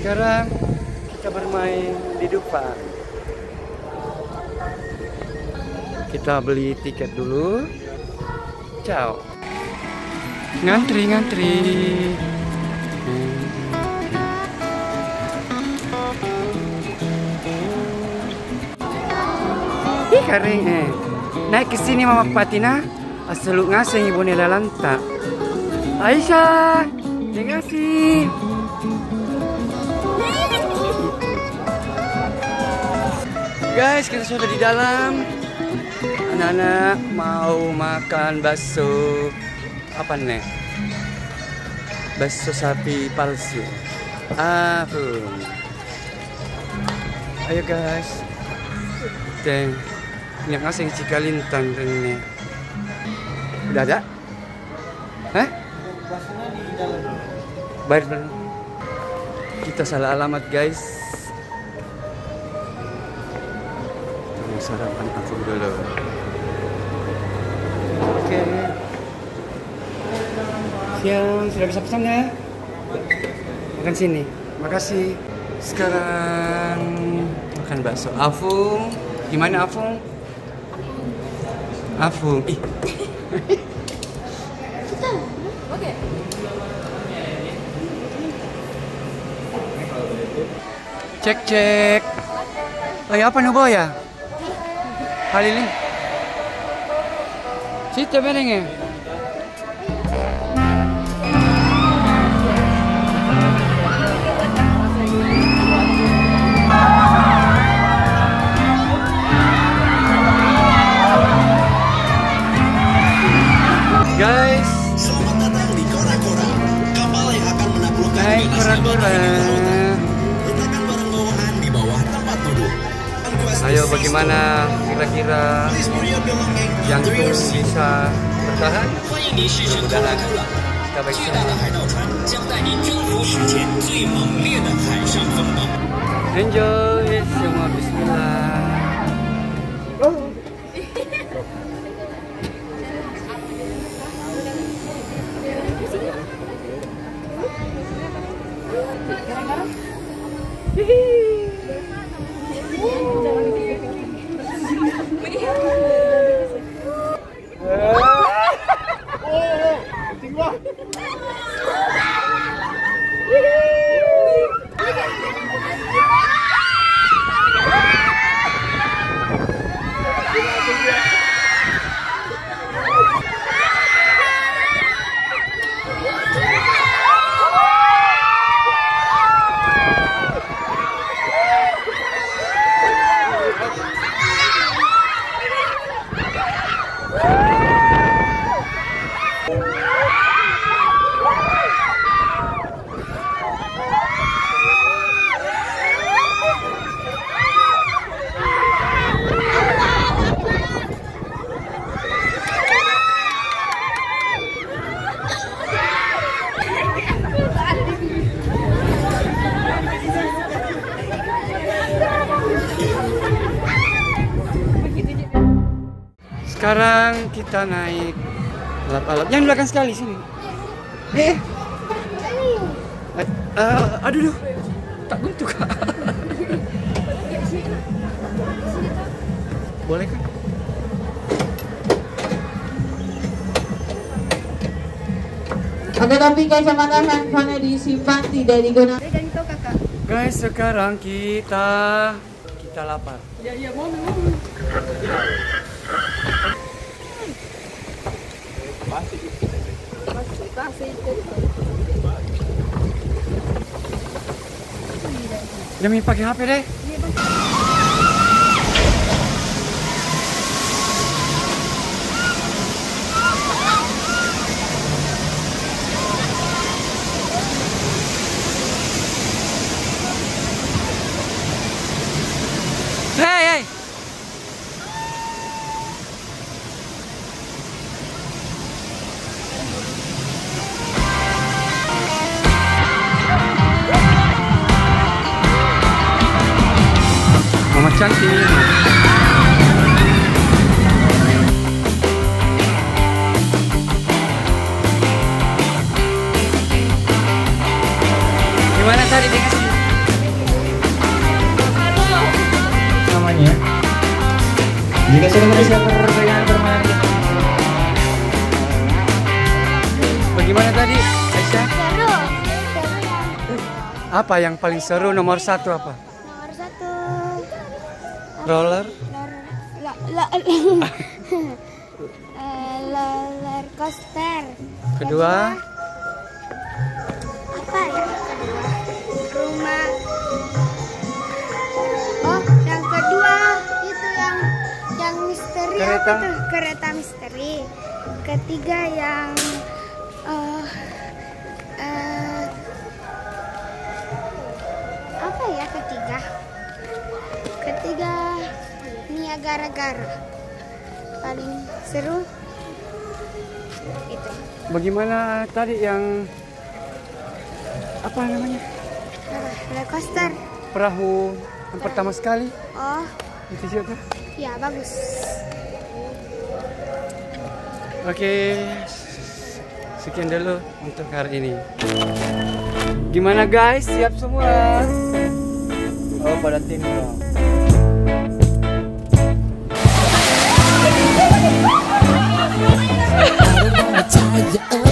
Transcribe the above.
Sekarang kita bermain di Dufan. Kita beli tiket dulu. Ciao. Ngantri. Ih kering Naik ke sini Mama Patina. Aseluk ngasih ibu nela lanta. Aisyah, terima kasih. Guys, kita sudah di dalam. Anak-anak mau makan bakso apa nih? Bakso sapi palsu. Ayo guys. Teng. Ini ngasih cikalintang ini. Udah ada? Hah? Baksonya di dalam. Bayar. Kita salah alamat guys. Sarapan aku dulu. Oke. Siang, sudah bisa pesan ya? Makan sini. Makasih. Sekarang makan bakso. Afung, gimana Afung? Afung. Ih. Oke. Cek. Apa nubo ya? Haliling. Situ berengnya. Guys, selamat datang di Kora-Kora, kapal yang akan menaklukkan naik Kora-Kora. Letakkan barang bawaan di bawah tempat duduk. Ayo bagaimana kira-kira jantung bisa bertahan? Mudah-mudahan kita baik enjoy semua, bismillah. Sekarang kita naik alap-alap. Yang di belakang sekali sini. Aduh, tak bentuk. Boleh kan? Oke, tapi kacamata handphone disimpan tidak digunakan. Guys, sekarang kita lapar. Iya, mau. Demi pakai HP deh. Hey. Mama cantik. Gimana tadi dengan Jika sudah bersiap dengan bermain. Bagaimana tadi, Aisyah? Seru. Apa yang paling seru nomor 1 apa? Nomor 1. Roller? Roller coaster. Kedua? Apa ya? Kedua. Rumah. Oh, yang kedua itu yang misteri. Kereta? Apa tuh? Kereta misteri. Ketiga yang apa ya ketiga? Ketiga Niagara. Paling seru itu. Bagaimana tadi yang apa namanya? Roller coaster. Perahu yang pertama sekali? Oh, Itu siapa? ya bagus. Oke, sekian dulu untuk hari ini. Gimana guys? Siap semua? Oh, pada tim dong. Cahaya